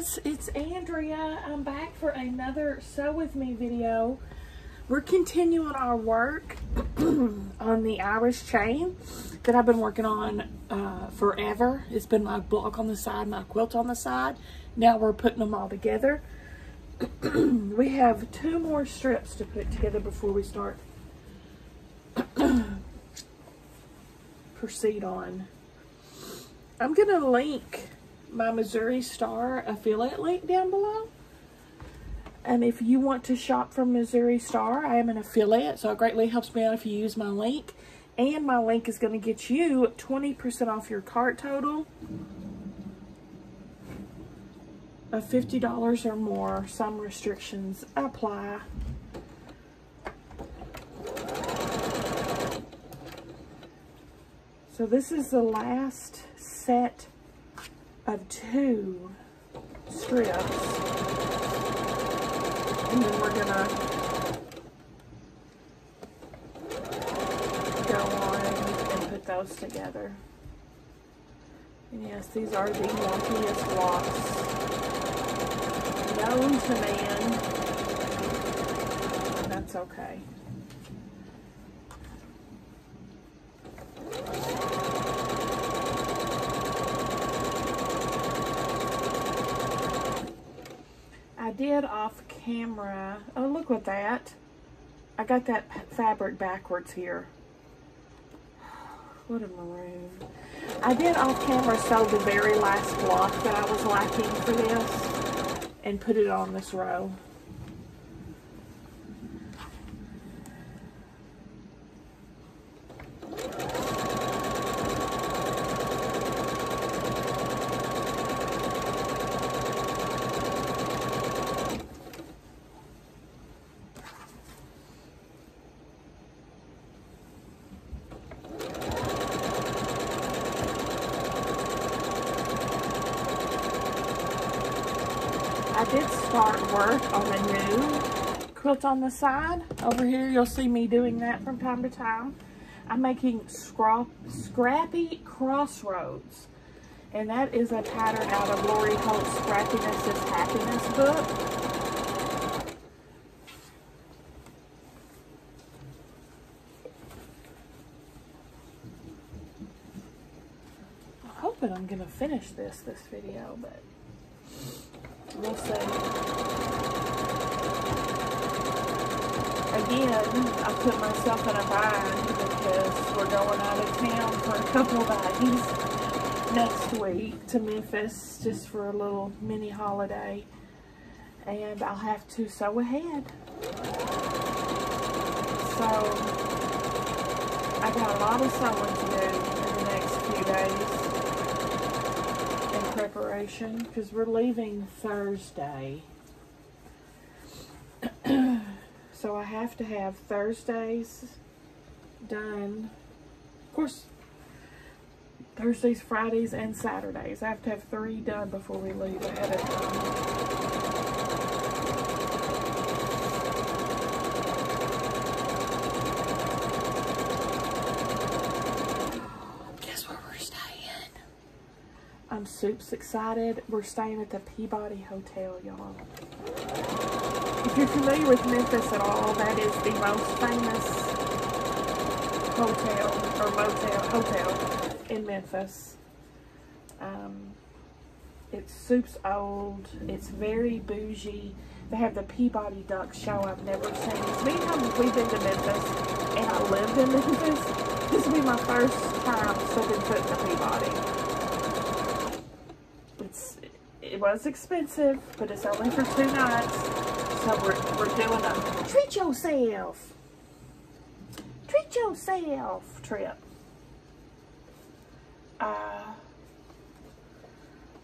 guys, it's Andrea. I'm back for another Sew With Me video. We're continuing our work on the Irish chain that I've been working on forever. It's been my block on the side, my quilt on the side. Now we're putting them all together. We have 2 more strips to put together before we start proceed on. I'm gonna link my Missouri Star affiliate link down below, and if you want to shop from Missouri Star, I am an affiliate, so it greatly helps me out if you use my link. And my link is going to get you 20% off your cart total of $50 or more. Some restrictions apply. So this is the last set of 2 strips, and then we're gonna go on and put those together. And yes, these are the wonkiest blocks known to man, and that's okay. I did off camera, oh look at that, I got that fabric backwards here. What a maroon. I did off camera sew the very last block that I was lacking for this and put it on this row. I did start work on a new quilt on the side. Over here, you'll see me doing that from time to time. I'm making Scrappy Crossroads. And that is a pattern out of Lori Holt's Scrappiness is Happiness book. I'm hoping I'm going to finish this video, but we'll see. Again, I put myself in a bind because we're going out of town for a couple of days next week to Memphis just for a little mini holiday, and I'll have to sew ahead. So I got a lot of sewing to do in the next few days in preparation because we're leaving Thursday. So I have to have Thursdays done. Of course, Thursdays, Fridays, and Saturdays. I have to have 3 done before we leave ahead of time. Guess where we're staying? I'm super excited. We're staying at the Peabody Hotel, y'all. If you're familiar with Memphis at all, that is the most famous hotel in Memphis. It's soup's old. It's very bougie. They have the Peabody Duck show I've never seen. As many times we've been to Memphis and I lived in Memphis, this will be my first time stepping foot in the Peabody. It was expensive, but it's only for 2 nights. So we're doing a treat yourself trip.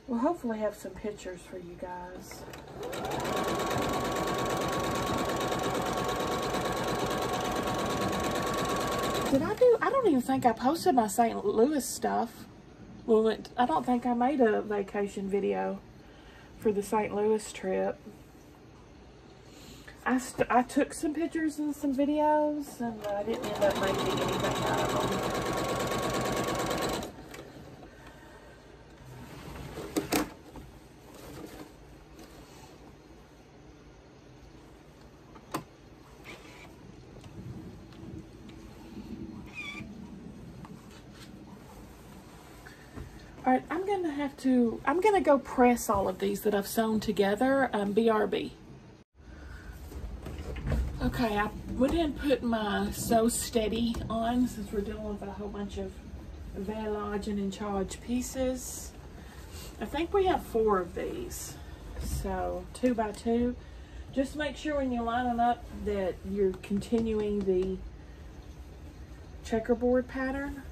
We'll hopefully have some pictures for you guys. I don't even think I posted my St. Louis stuff. Well, I don't think I made a vacation video for the St. Louis trip. I took some pictures and some videos, and I didn't end up making anything out of them. All right, I'm gonna go press all of these that I've sewn together, BRB. Okay, I went ahead and put my Sew Steady on since we're dealing with a whole bunch of veilage and in charge pieces. I think we have 4 of these, so 2 by 2. Just make sure when you line them up that you're continuing the checkerboard pattern.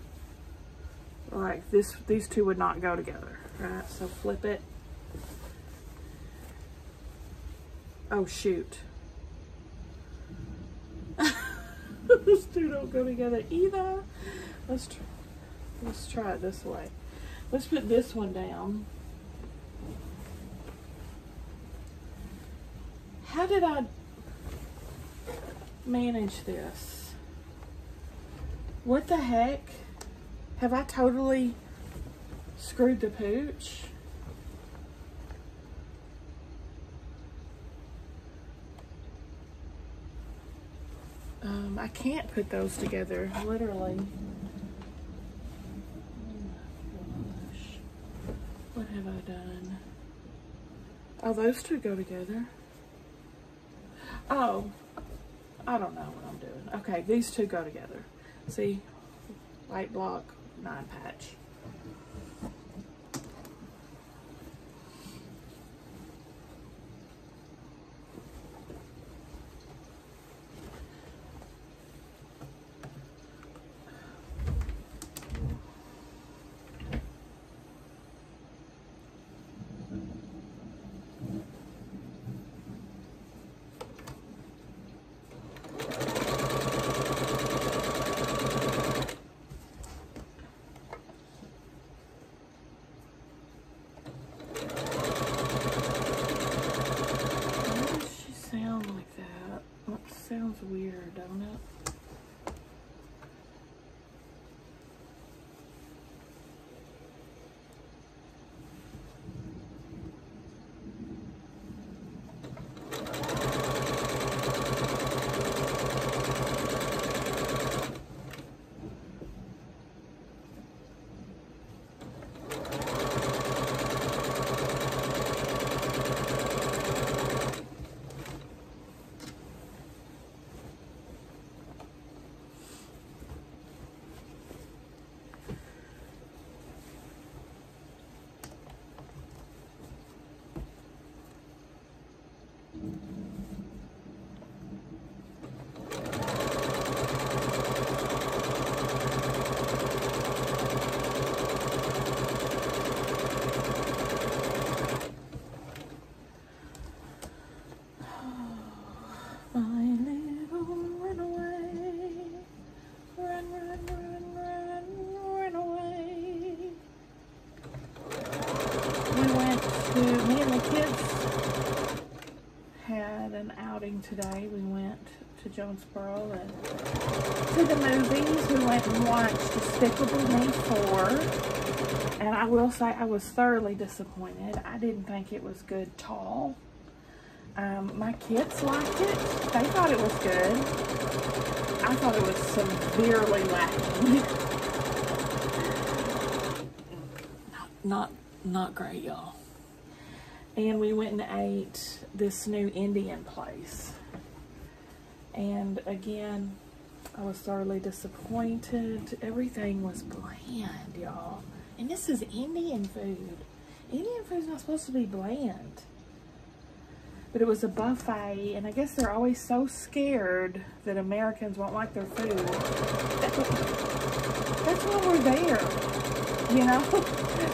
Like this, these 2 would not go together, right? So flip it. Oh shoot. Those 2 don't go together either. Let's try it this way. Let's put this one down. How did I manage this? What the heck? Have I totally screwed the pooch? I can't put those together, literally. Oh my gosh. What have I done? Oh, those 2 go together. Oh, I don't know what I'm doing. Okay, these 2 go together. See, white block, 9 patch. Sounds weird, don't it? Me and the kids had an outing today. We went to Jonesboro and to the movies. We went and watched Despicable Me 4. And I will say I was thoroughly disappointed. I didn't think it was good at all. My kids liked it. They thought it was good. I thought it was severely lacking. Not great, y'all. And we went and ate this new Indian place. And again, I was thoroughly disappointed. Everything was bland, y'all. And this is Indian food. Indian food's not supposed to be bland. But it was a buffet, and I guess they're always so scared that Americans won't like their food. That's why we're there, you know?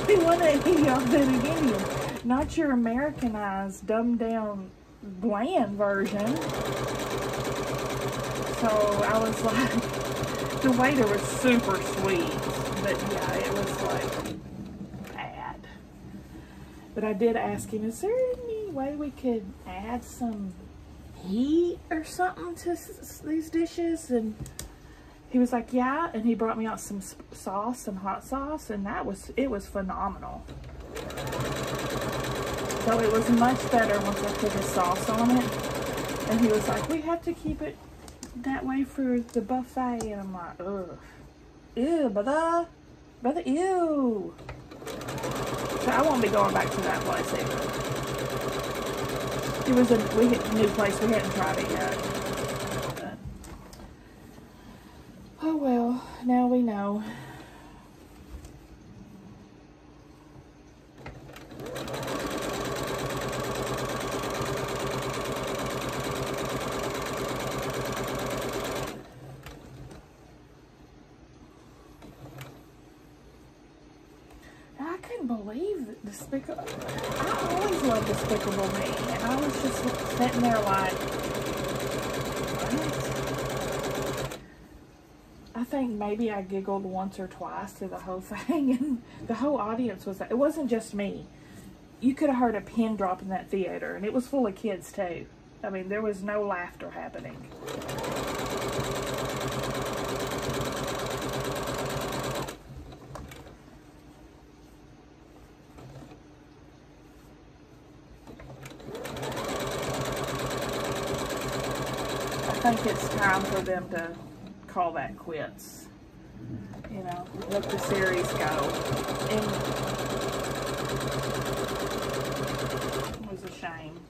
We want to eat authentic Indian, not your Americanized, dumbed down, bland version. So I was like, the waiter was super sweet, but yeah, it was like bad. But I did ask him, is there any way we could add some heat or something to these dishes? And he was like, yeah, and he brought me out some sauce, some hot sauce, and it was phenomenal. So it was much better once I put the sauce on it. And he was like, we have to keep it that way for the buffet. And I'm like, ugh, ew, brother, ew. So I won't be going back to that place either. It was a new place. We hadn't tried it yet. But, oh well, now we know. I couldn't believe that Despicable. I always loved Despicable Me, and I was just sitting there like, what? I think maybe I giggled once or twice through the whole thing, and the whole audience was. It wasn't just me. You could have heard a pin drop in that theater, and it was full of kids too. I mean, there was no laughter happening. I think it's time for them to call that quits. You know, let the series go. And it was a shame.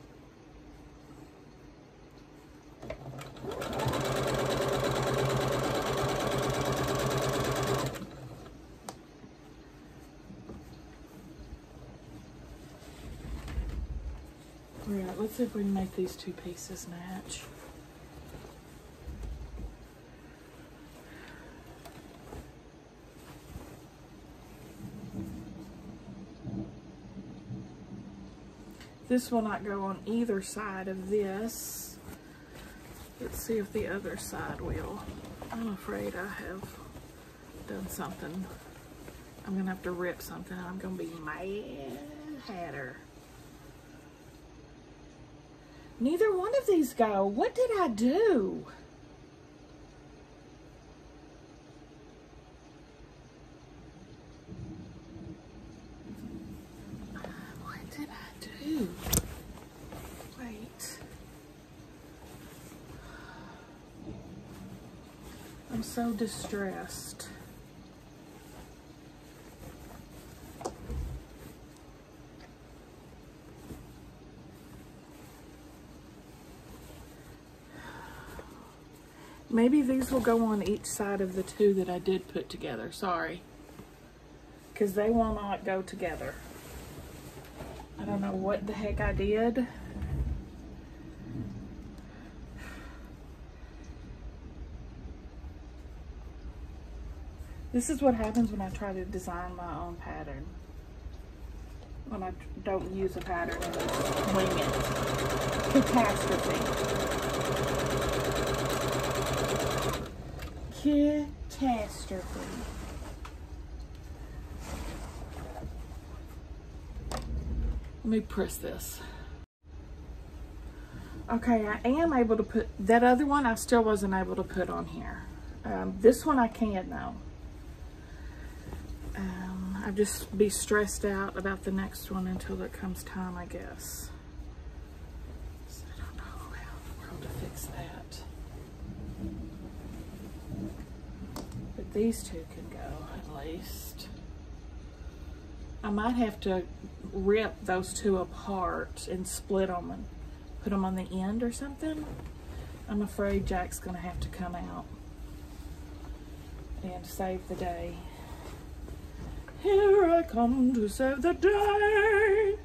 Alright, let's see if we can make these two pieces match. This will not go on either side of this. Let's see if the other side will. I'm afraid I have done something. I'm gonna have to rip something. I'm gonna be mad at her. Neither one of these go. What did I do? Wait. I'm so distressed. Maybe these will go on each side of the two that I did put together. Sorry. Because they will not go together. I don't know what the heck I did. This is what happens when I try to design my own pattern. When I don't use a pattern and just wing it. Catastrophe. Catastrophe. Let me press this. Okay, I am able to put, that other one I still wasn't able to put on here. This one I can though. I'll just be stressed out about the next one until it comes time, I guess. So I don't know how in the world to fix that. But these two can go at least. I might have to rip those two apart and split them and put them on the end or something. I'm afraid Jack's gonna have to come out and save the day. Here I come to save the day.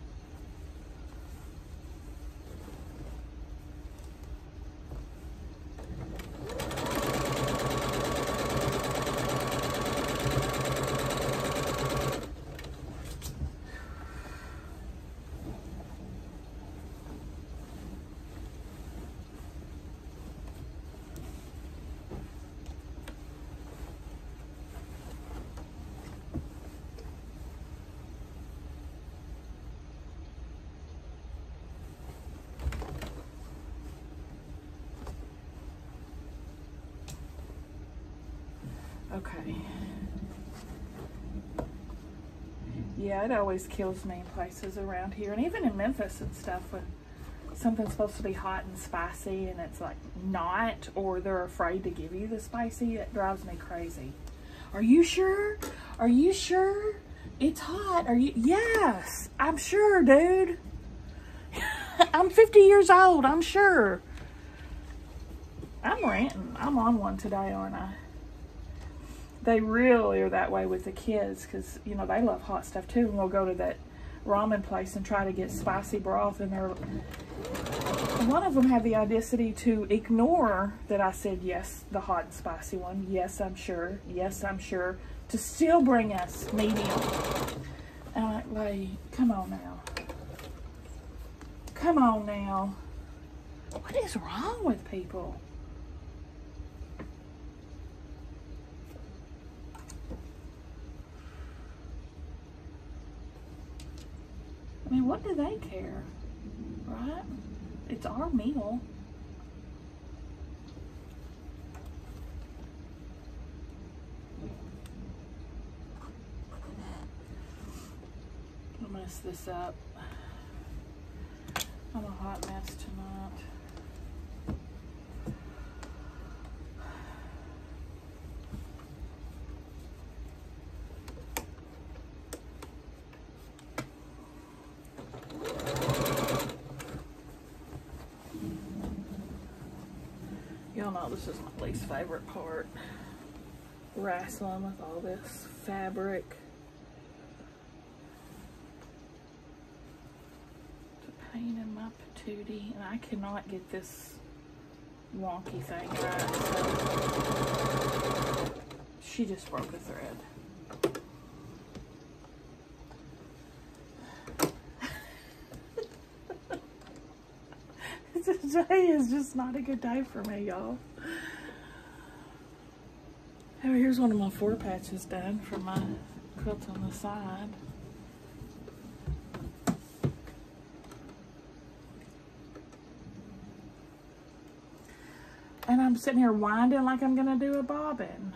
Okay. Yeah, it always kills me in places around here, and even in Memphis and stuff, when something's supposed to be hot and spicy and it's like not, or they're afraid to give you the spicy, it drives me crazy. Are you sure? Are you sure? It's hot. Are you? Yes, I'm sure, dude. I'm 50 years old, I'm sure. I'm ranting. I'm on one today, aren't I? They really are that way with the kids because, you know, they love hot stuff too. And we'll go to that ramen place and try to get spicy broth. And one of them had the audacity to ignore that I said, yes, the hot and spicy one. Yes, I'm sure. Yes, I'm sure. To still bring us medium. And I'm like, come on now. Come on now. What is wrong with people? I mean, what do they care, right? It's our meal. I'll mess this up. I'm a hot mess tonight. Y'all know this is my least favorite part. Wrestling with all this fabric. To paint in my patootie. And I cannot get this wonky thing right. So she just broke a thread. Today is just not a good day for me, y'all. Oh, here's one of my 4 patches done for my quilt on the side. And I'm sitting here winding like I'm gonna do a bobbin.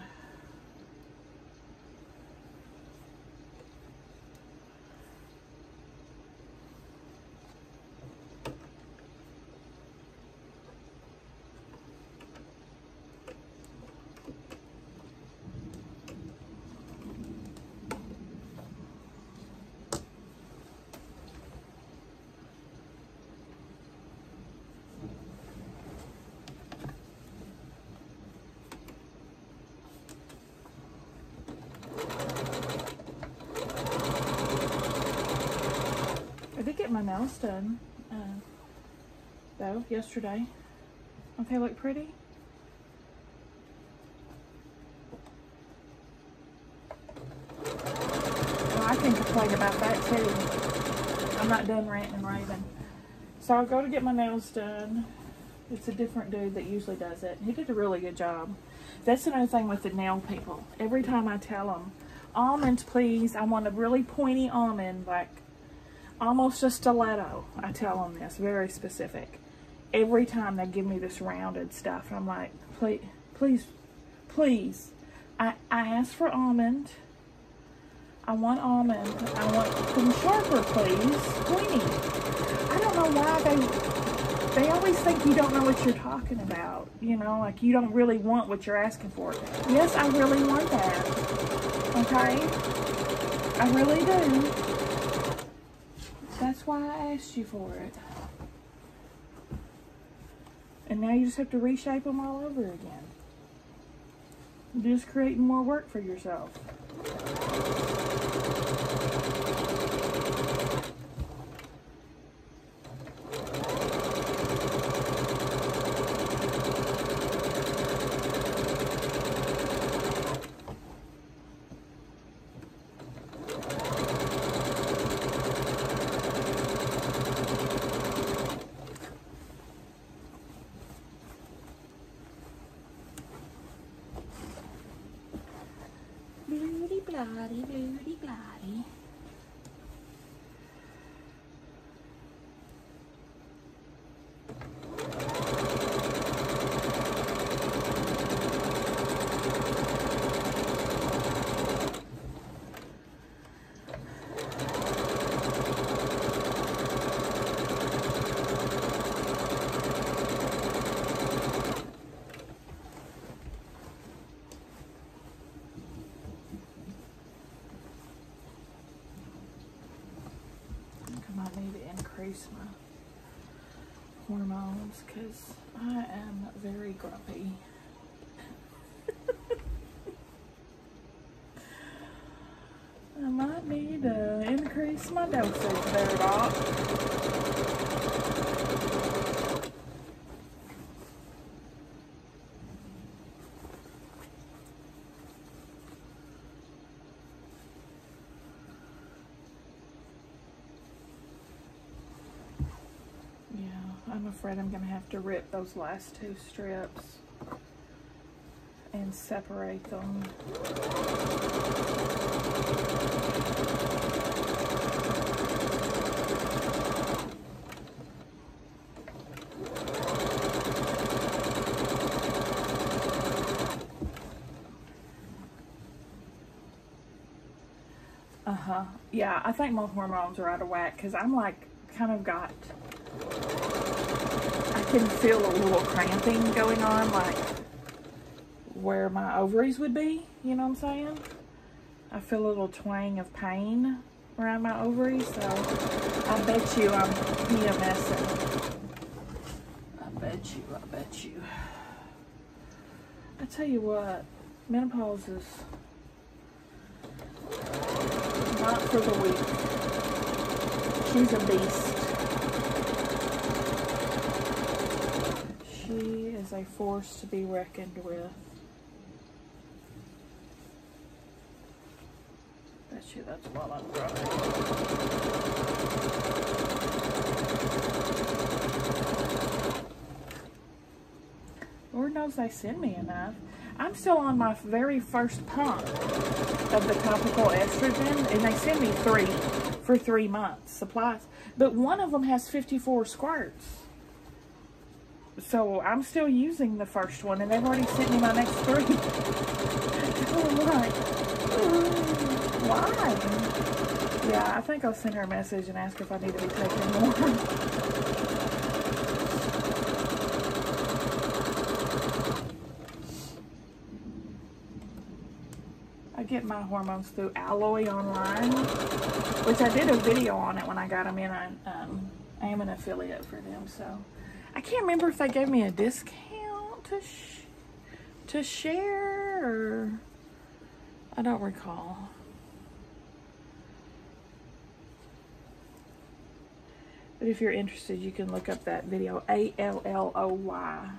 My nails done though yesterday. Don't they look pretty? Well, I can complain about that too. I'm not done ranting and raving. So I'll go to get my nails done. It's a different dude that usually does it. He did a really good job. That's another thing with the nail people. Every time I tell them, almonds please, I want a really pointy almond, like almost a stiletto. I tell them this, very specific. Every time they give me this rounded stuff, I'm like, please, please, please. I asked for almond. I want almond. I want them sharper, please. Pointy. I don't know why they always think you don't know what you're talking about. You know, like you don't really want what you're asking for. Yes, I really want that. Okay? I really do. That's why I asked you for it. And now you just have to reshape them all over again. You're just creating more work for yourself. Bloody, bloody, bloody. hormones because I am very grumpy. I might need to increase my dosage there, Doc. Yeah, I'm afraid I'm gonna have to rip those last 2 strips and separate them. Yeah, I think my hormones are out of whack because I'm like kind of got, I can feel a little cramping going on, like where my ovaries would be, you know what I'm saying? I feel a little twang of pain around my ovaries, so I bet you I'm PMSing. I bet you. I tell you what, menopause is not for the weak. She's a beast. She is a force to be reckoned with. Bet you that's while I'm growing. Lord knows they send me enough. I'm still on my very first pump of the topical estrogen, and they send me 3 for 3 months supplies. But one of them has 54 squirts. So I'm still using the first one, and they've already sent me my next 3. So I'm like, why? Yeah, I think I'll send her a message and ask her if I need to be taking more. I get my hormones through Alloy online, which I did a video on it when I got them in. I am an affiliate for them, so I can't remember if they gave me a discount to share, or I don't recall. But if you're interested, you can look up that video, ALLOY.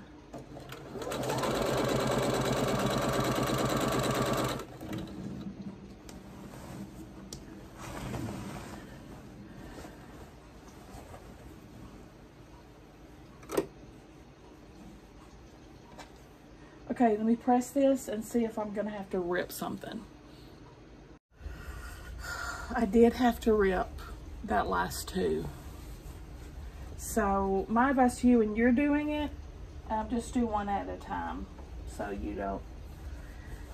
Okay, let me press this and see if I'm gonna have to rip something. I did have to rip that last 2. So my advice to you when you're doing it, just do one at a time so you don't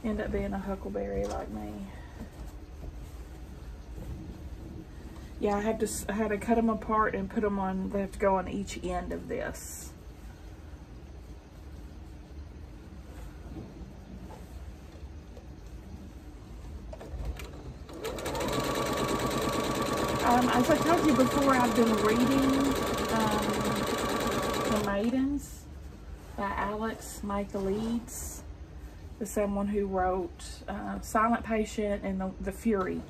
end up being a huckleberry like me. Yeah, I had to cut them apart and put them on. They have to go on each end of this. As I told you before, I've been reading The Maidens by Alex Michaelides, the someone who wrote Silent Patient and the Fury.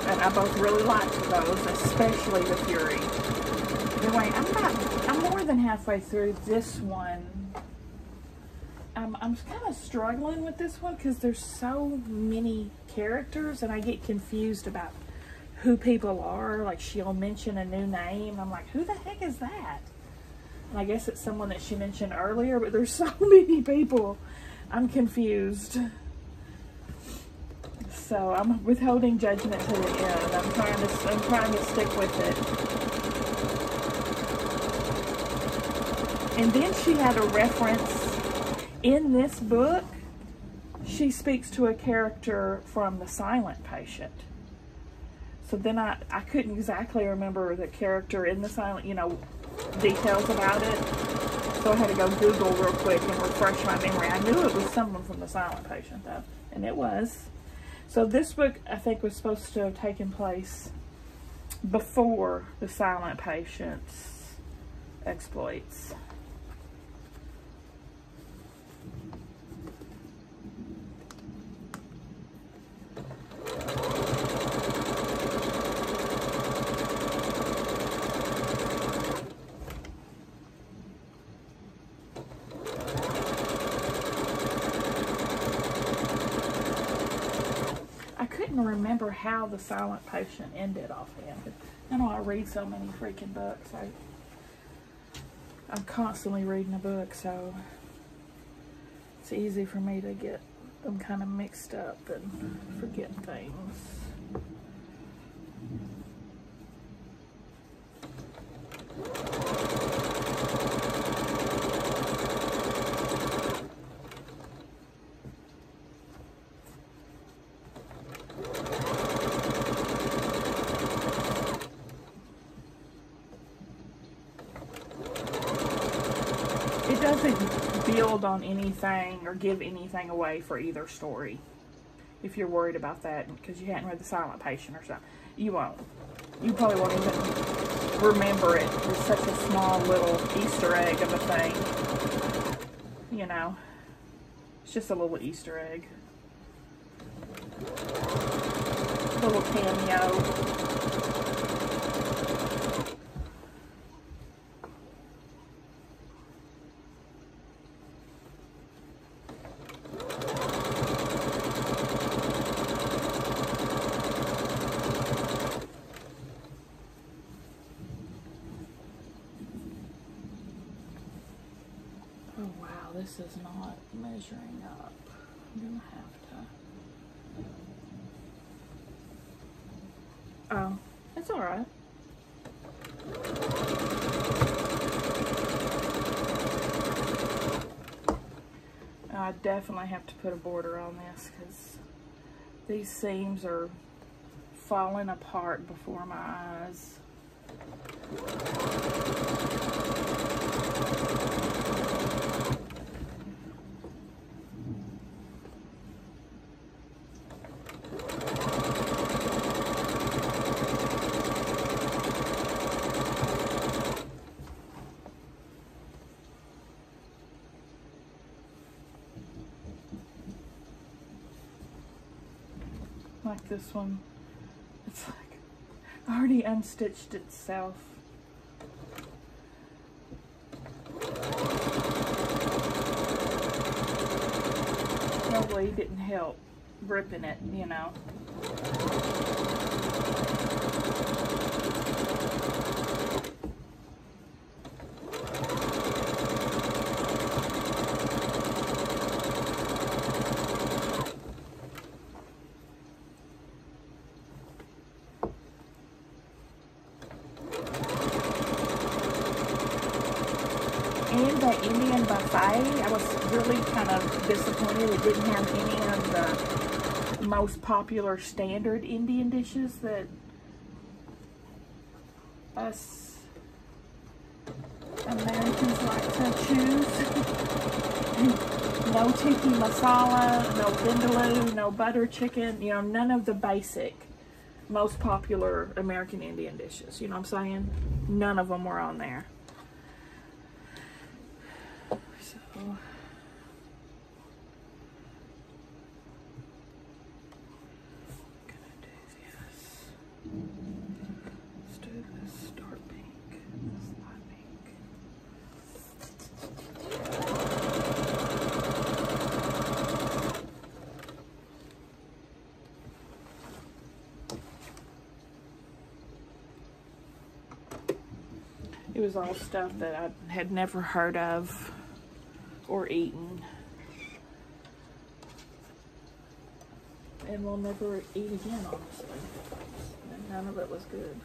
And I both really liked those, especially the Fury. Anyway, I'm more than halfway through this one. I'm kind of struggling with this one because there's so many characters and I get confused about who people are. Like, she'll mention a new name. I'm like, who the heck is that? And I guess it's someone that she mentioned earlier, but there's so many people. I'm confused. So I'm withholding judgment to the end. I'm trying to stick with it. And then she had a reference in this book. She speaks to a character from The Silent Patient. So then I couldn't exactly remember the character in The Silent, details about it. So I had to go Google real quick and refresh my memory. I knew it was someone from The Silent Patient, though, and it was. So this book, I think, was supposed to have taken place before The Silent Patient's exploits. Remember how the Silent Patient ended offhand. I know I read so many freaking books. I'm constantly reading a book, so it's easy for me to get them kind of mixed up and forget things. It doesn't build on anything or give anything away for either story. If you're worried about that because you hadn't read The Silent Patient or something, you won't. You probably won't even remember it. It's such a small little Easter egg of a thing. You know, it's just a little Easter egg. Little cameo. Oh wow, this is not measuring up. I'm gonna have to. Oh, it's alright. I definitely have to put a border on this because these seams are falling apart before my eyes. Like this one, it's like already unstitched itself. Probably didn't help ripping it, you know. And the Indian buffet, I was really kind of disappointed it didn't have any of the most popular standard Indian dishes that us Americans like to choose. No tikka masala, no vindaloo, no butter chicken, you know, none of the basic, most popular American Indian dishes, you know what I'm saying? None of them were on there. So, I'm gonna do this. Let's do this dark pink, this light pink. It was all stuff that I had never heard of or eaten, and will never eat again, honestly. And none of it was good.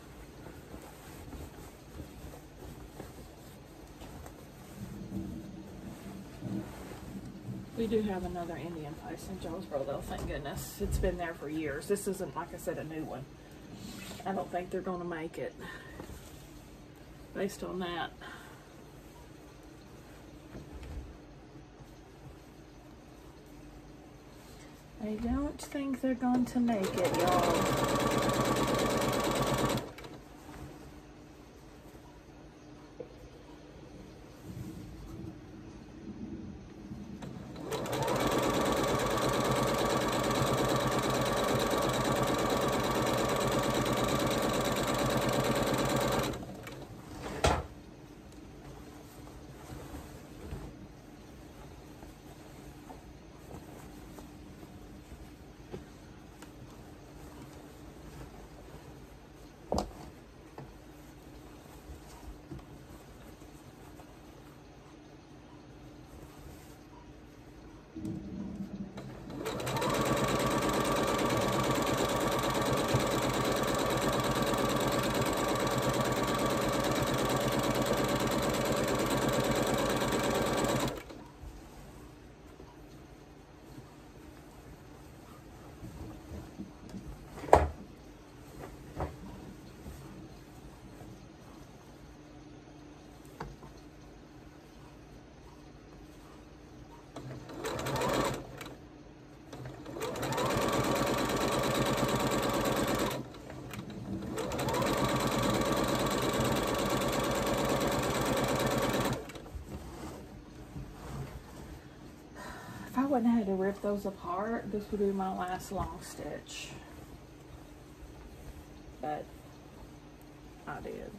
We do have another Indian place in Jonesboro, though, thank goodness. It's been there for years. This isn't, like I said, a new one. I don't think they're going to make it based on that. I don't think they're going to make it, y'all. rip those apart, this would be my last long stitch. But I did.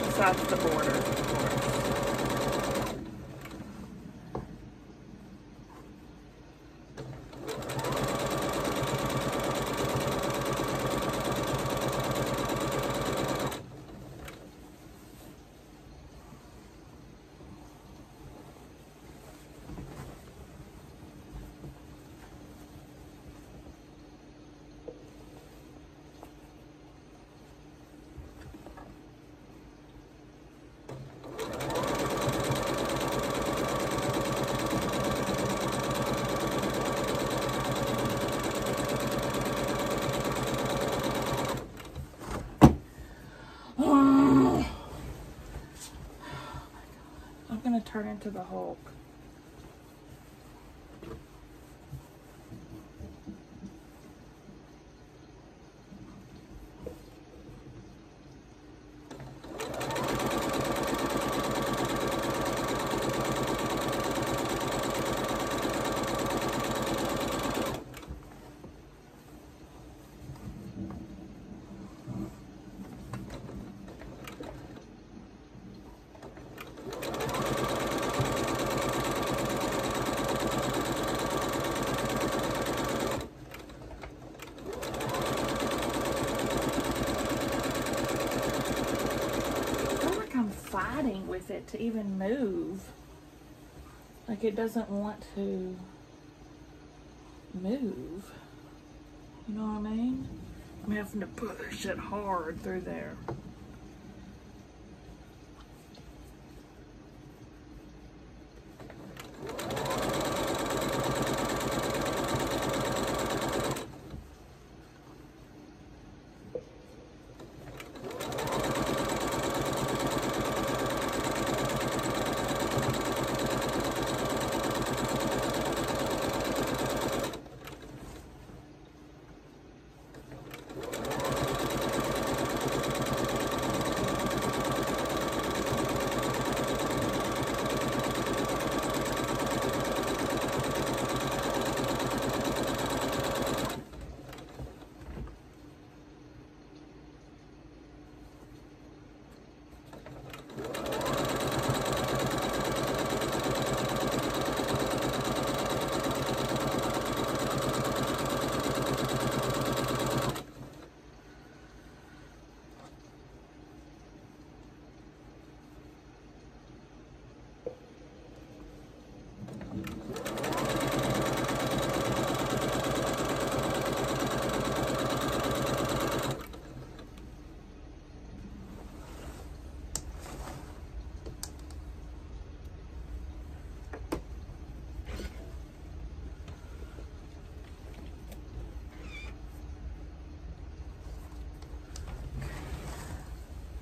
Besides the border, of course. I'm gonna turn into the Hulk. Fighting with it to even move. Like it doesn't want to move. You know what I mean? I'm having to push it hard through there.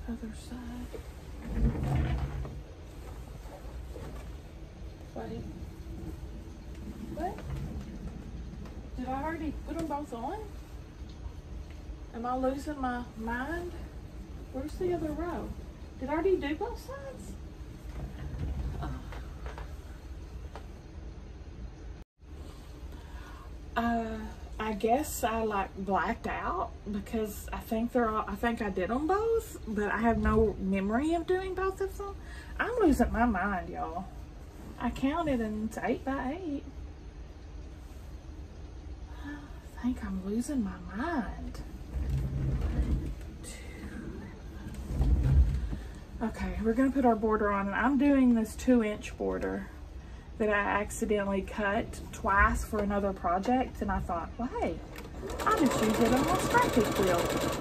Other side. Wait. What? Did I already put them both on? Am I losing my mind? Where's the other row? Did I already do both sides? I guess I like blacked out because I think I did them both, but I have no memory of doing both of them. I'm losing my mind, y'all. I counted and it's 8 by 8. I think I'm losing my mind. Okay, we're gonna put our border on, and I'm doing this 2-inch border that I accidentally cut twice for another project, and I thought, well, hey, I'll just use it on my scrappy quilt.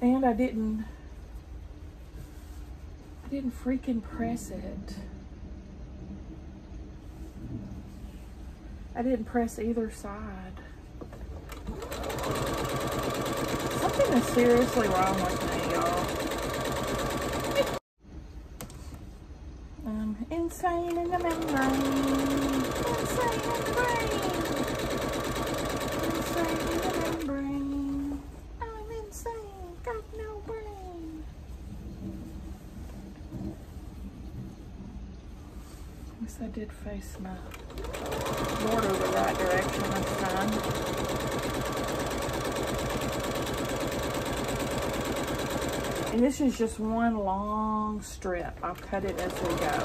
And I didn't freaking press it. I didn't press either side. Something is seriously wrong with me, y'all. Insane in the membrane. Insane in the brain. Insane in the membrane. I'm insane. Got no brain. At least I did face my mortar the right direction this time. And this is just one long strip. I'll cut it as we go.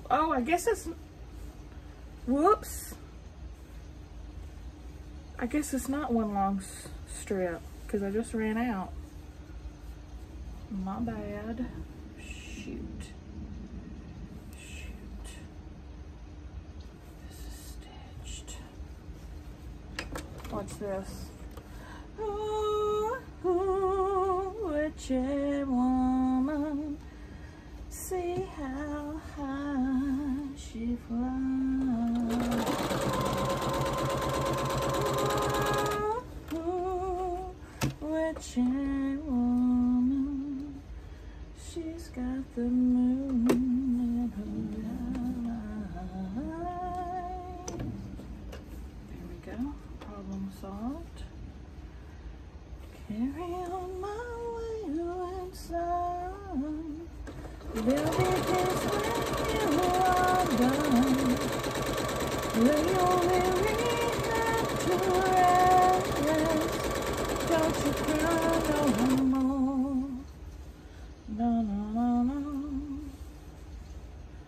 Oh, I guess it's, whoops. I guess it's not one long strip because I just ran out. My bad. Shoot. Shoot. This is stitched. What's this? Oh, witchy woman. See how high she flies. Oh, witchy woman, she's got the moon in her eyes. There we go. Problem solved. Carry on my wayward son. There'll be days when you are done, when you'll really have to rest. Don't you cry no more. No, no, no, no.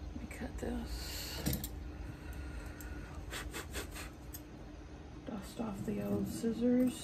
Let me cut this. Dust off the old scissors.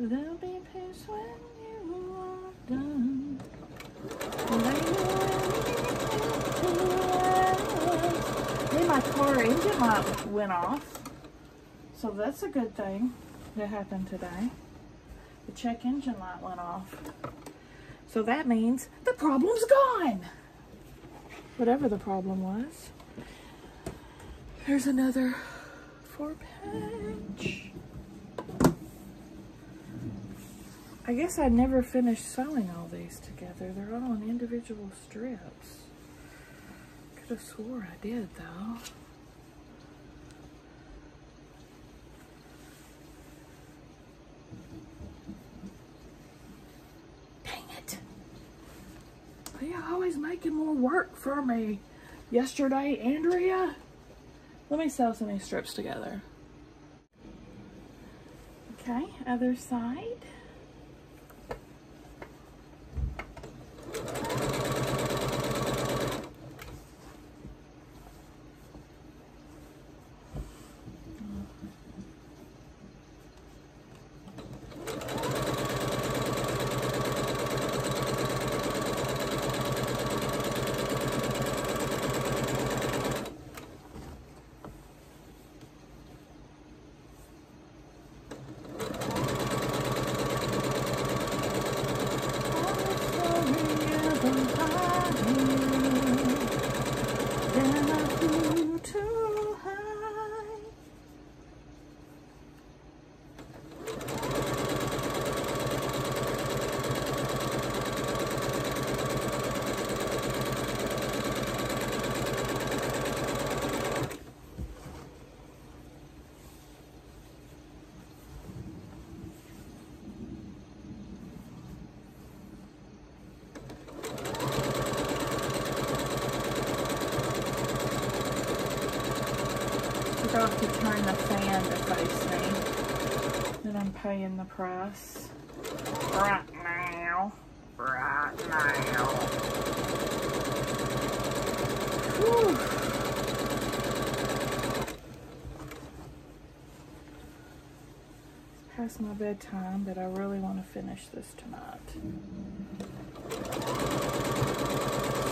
There'll be peace when you are done. Hey, my car engine light went off. So that's a good thing that happened today. The check engine light went off. So that means the problem's gone. Whatever the problem was. Here's another 4-page. I guess I never finished sewing all these together. They're all on individual strips. Could have swore I did though. Dang it. You're always making more work for me. Yesterday, Andrea, Let me sew some of these strips together. Okay, other side. Forgot to turn the fan to face me. And I'm paying the price. Right now. Right now. Whew. It's past my bedtime, but I really want to finish this tonight.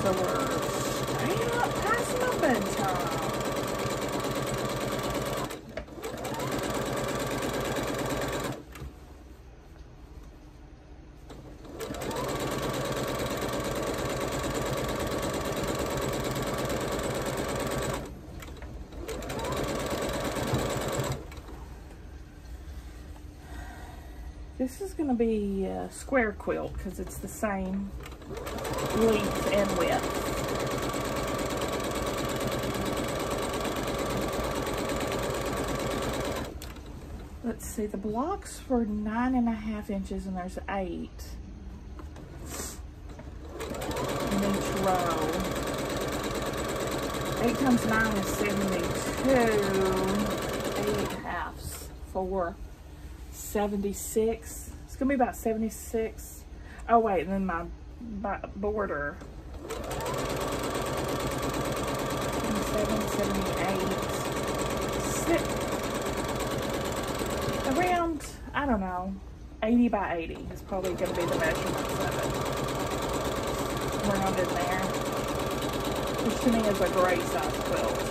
So we're staying up past my bedtime. This is going to be a square quilt because it's the same length and width. Let's see, the blocks for 9.5 inches and there's 8 in each row. 8 times 9 is 72. 8 halves for 76. It's gonna be about 76. Oh wait, and then my border. 77, 78. Around, I don't know, 80 by 80 is probably gonna be the measurements of it. Around in there. Which to me is a great size quilt.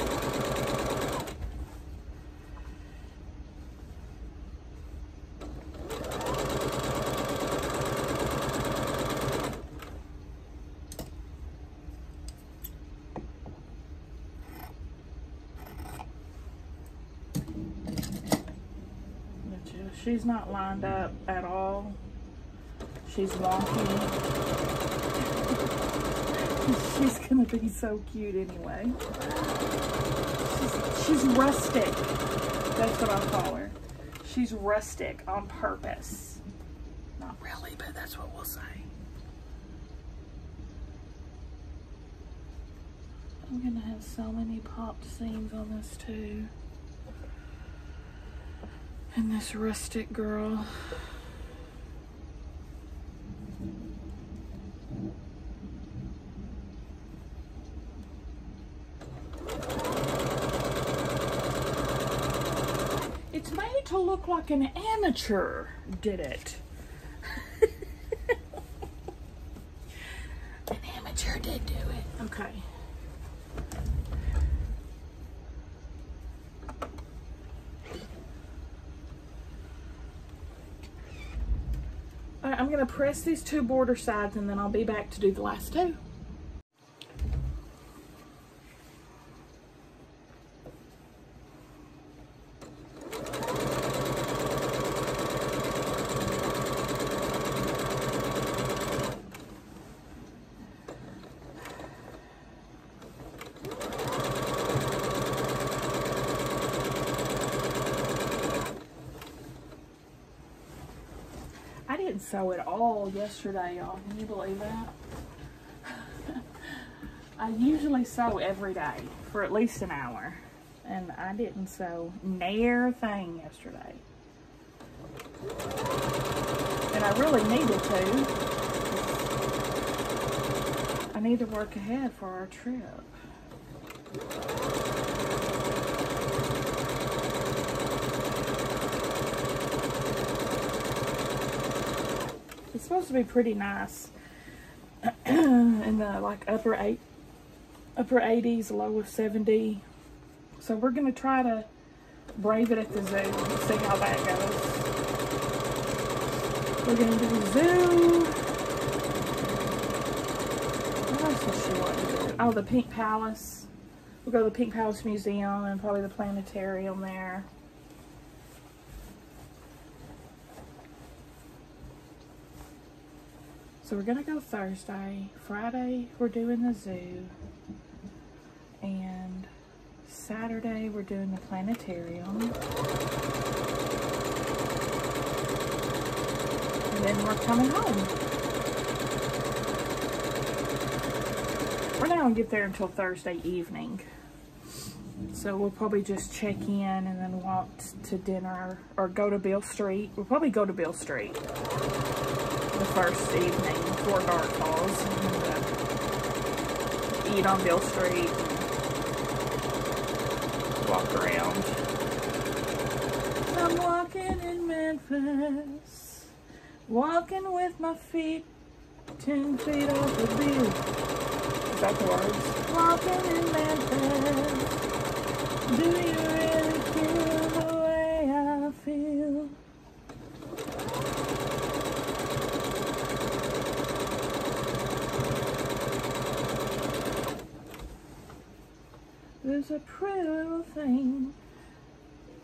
She's not lined up at all. She's wonky. She's gonna be so cute anyway. She's rustic. That's what I call her. She's rustic on purpose. Not really, but that's what we'll say. I'm gonna have so many popped seams on this too. And this rustic girl. It's made to look like an amateur did it. An amateur did do it. Okay. I'm going to press these 2 border sides and then I'll be back to do the last 2. I didn't sew it all yesterday, y'all. Can you believe that? I usually sew every day for at least an hour. and I didn't sew near thing yesterday. And I really needed to. I need to work ahead for our trip. It's supposed to be pretty nice in the like upper 80s, low of 70. So we're gonna try to brave it at the zoo and see how that goes. We're gonna do the zoo. What else does she want to do? Oh, the Pink Palace. We'll go to the Pink Palace Museum and probably the planetarium there. So we're gonna go Thursday. Friday we're doing the zoo. And Saturday we're doing the planetarium. And then we're coming home. We're not gonna get there until Thursday evening. So we'll probably just check in and then walk to dinner or go to Beale Street. We'll probably go to Beale Street the first evening before dark falls. And, eat on Beale Street. Walk around. I'm walking in Memphis, walking with my feet 10 feet off the beat. Is that the words? Walking in Memphis, do you really feel the way I feel? There's a pretty little thing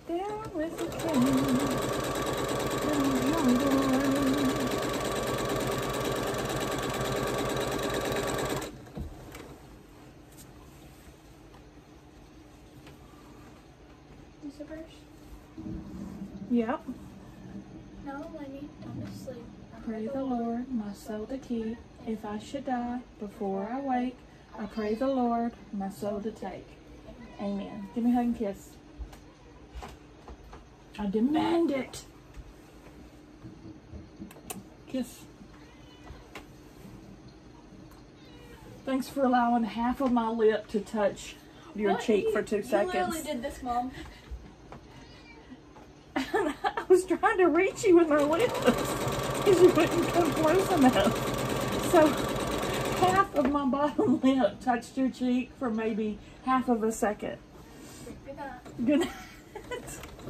down with the king in the jungle. Is it first? Yep. No, Lenny, I'm asleep. Pray the Lord my soul to keep. If I should die before I wake, I pray the Lord my soul to take. Amen. Give me a hug and kiss. I demand it. Kiss. Thanks for allowing half of my lip to touch your cheek for 2 seconds. You literally did this, Mom. And I was trying to reach you with my lips because you wouldn't come close enough. So half of my bottom lip touched your cheek for maybe half of a second. Good night. Good night.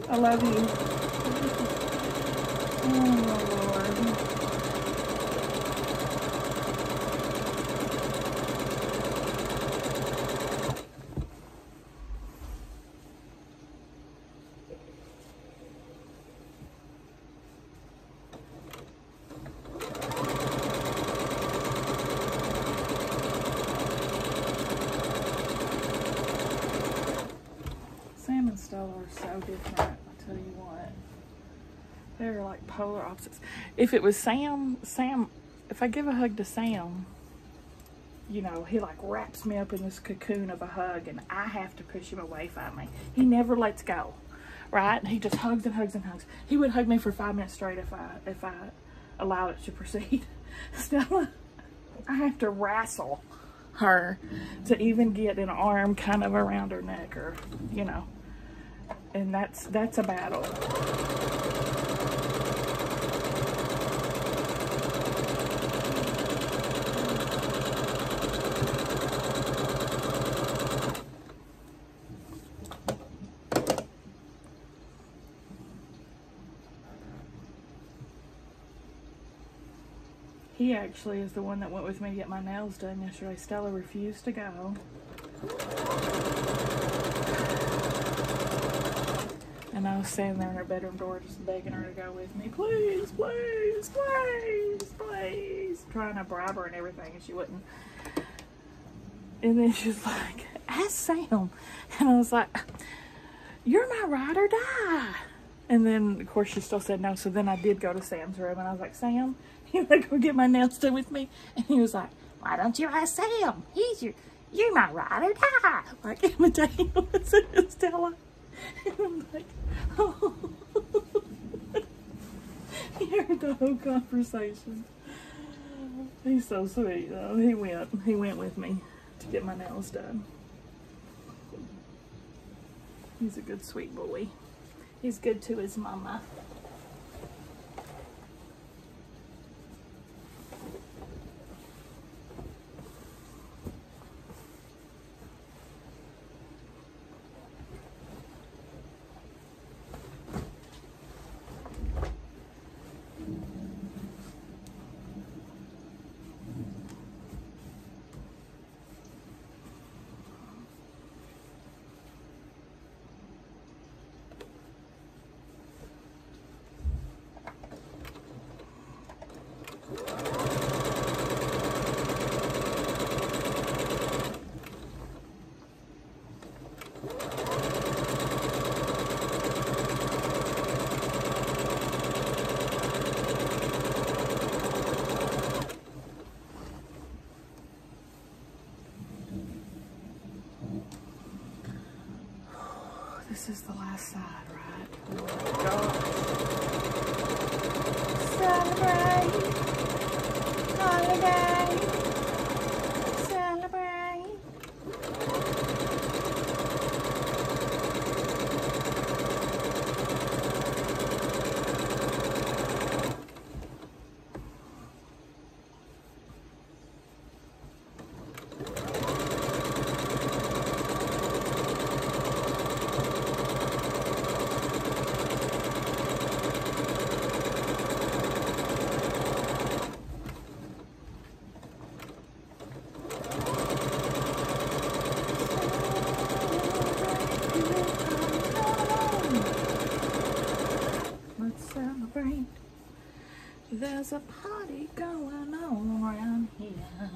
I love you. Oh my Lord. Sam and Stella are so different, I tell you what. They're like polar opposites. If it was Sam, if I give a hug to Sam, you know, he like wraps me up in this cocoon of a hug and I have to push him away from me. He never lets go, right? He just hugs and hugs and hugs. He would hug me for 5 minutes straight if I allowed it to proceed. Stella, I have to wrestle her to even get an arm kind of around her neck, or you know, and that's a battle. He actually is the one that went with me to get my nails done yesterday. Stella refused to go. And I was standing there in her bedroom door just begging her to go with me. Please, please, please, please. Trying to bribe her and everything, and she wouldn't. And then she was like, ask Sam. And I was like, you're my ride or die. And then, of course, she still said no. So then I did go to Sam's room, and I was like, Sam, you want to go get my nails done with me? And he was like, why don't you ask Sam? you're my ride or die. Like imitating Stella. And I'm like, oh. He heard the whole conversation. He's so sweet though. He went with me to get my nails done. He's a good sweet boy. He's good to his mama. This is the last side, right? Oh my gosh. Celebrate. Holiday. Celebrate. There's a party going on around here,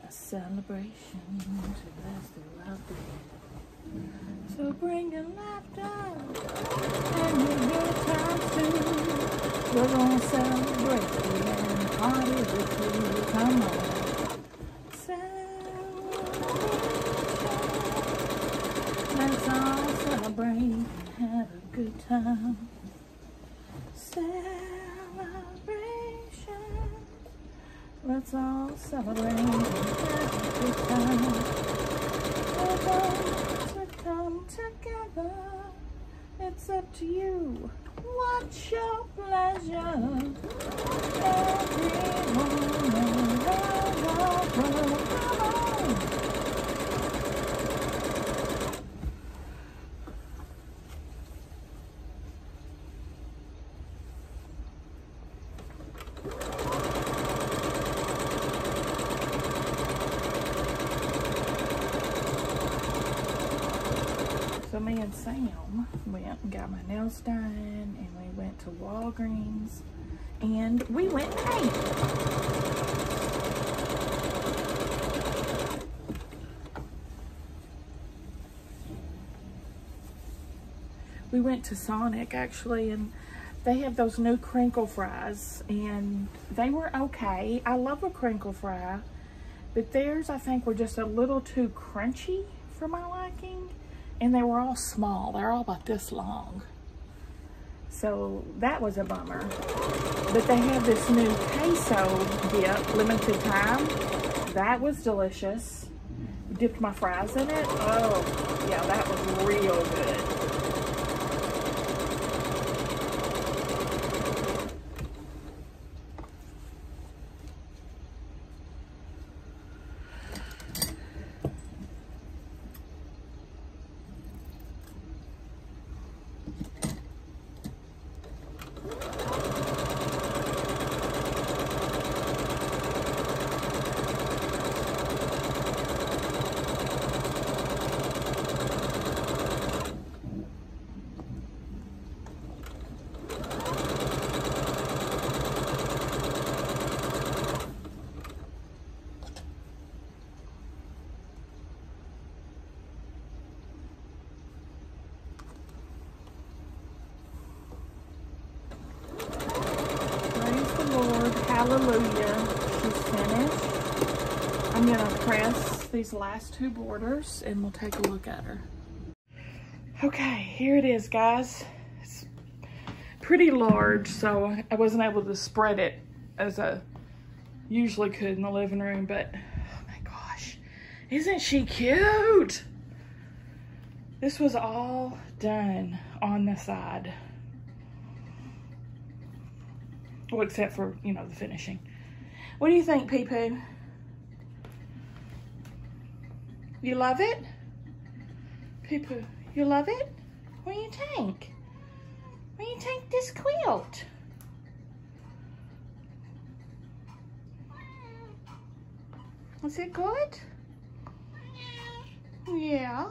a celebration to last throughout the year. So bring your laughter and your good times too. We're gonna celebrate and party with you. Come on, celebration. Let's all celebrate and have a good time. Let's all celebrate and have a good time. We're going to come together. It's up to you. What's your pleasure? Everyone around the world, come on. So me and Sam went and got my nails done, and we went to Walgreens, and we went paint. We went to Sonic actually, and they have those new crinkle fries, and they were okay. I love a crinkle fry, but theirs I think were just a little too crunchy for my liking. And they were all small. They're all about this long. So that was a bummer. But they have this new queso dip, limited time. That was delicious. Dipped my fries in it. Oh, yeah, that was real good. Hallelujah. She's finished. I'm going to press these last two borders and we'll take a look at her. Okay, here it is, guys. It's pretty large, so I wasn't able to spread it as I usually could in the living room, but oh my gosh, isn't she cute? This was all done on the side. Well, except for, you know, the finishing. What do you think, Pee-Poo? You love it? Pee-Poo, you love it? What do you think? What do you think this quilt? Is it good? Yeah.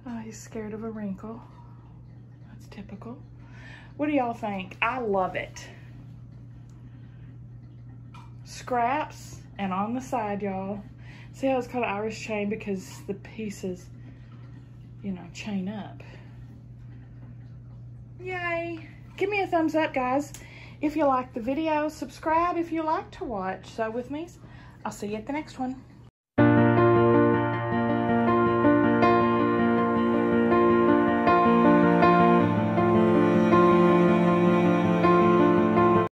Oh, he's scared of a wrinkle. That's typical. What do y'all think? I love it. Scraps, and on the side, y'all. See how it's called Irish chain? Because the pieces, you know, chain up. Yay. Give me a thumbs up, guys, if you liked the video. Subscribe if you like to watch Sew With Me. I'll see you at the next one.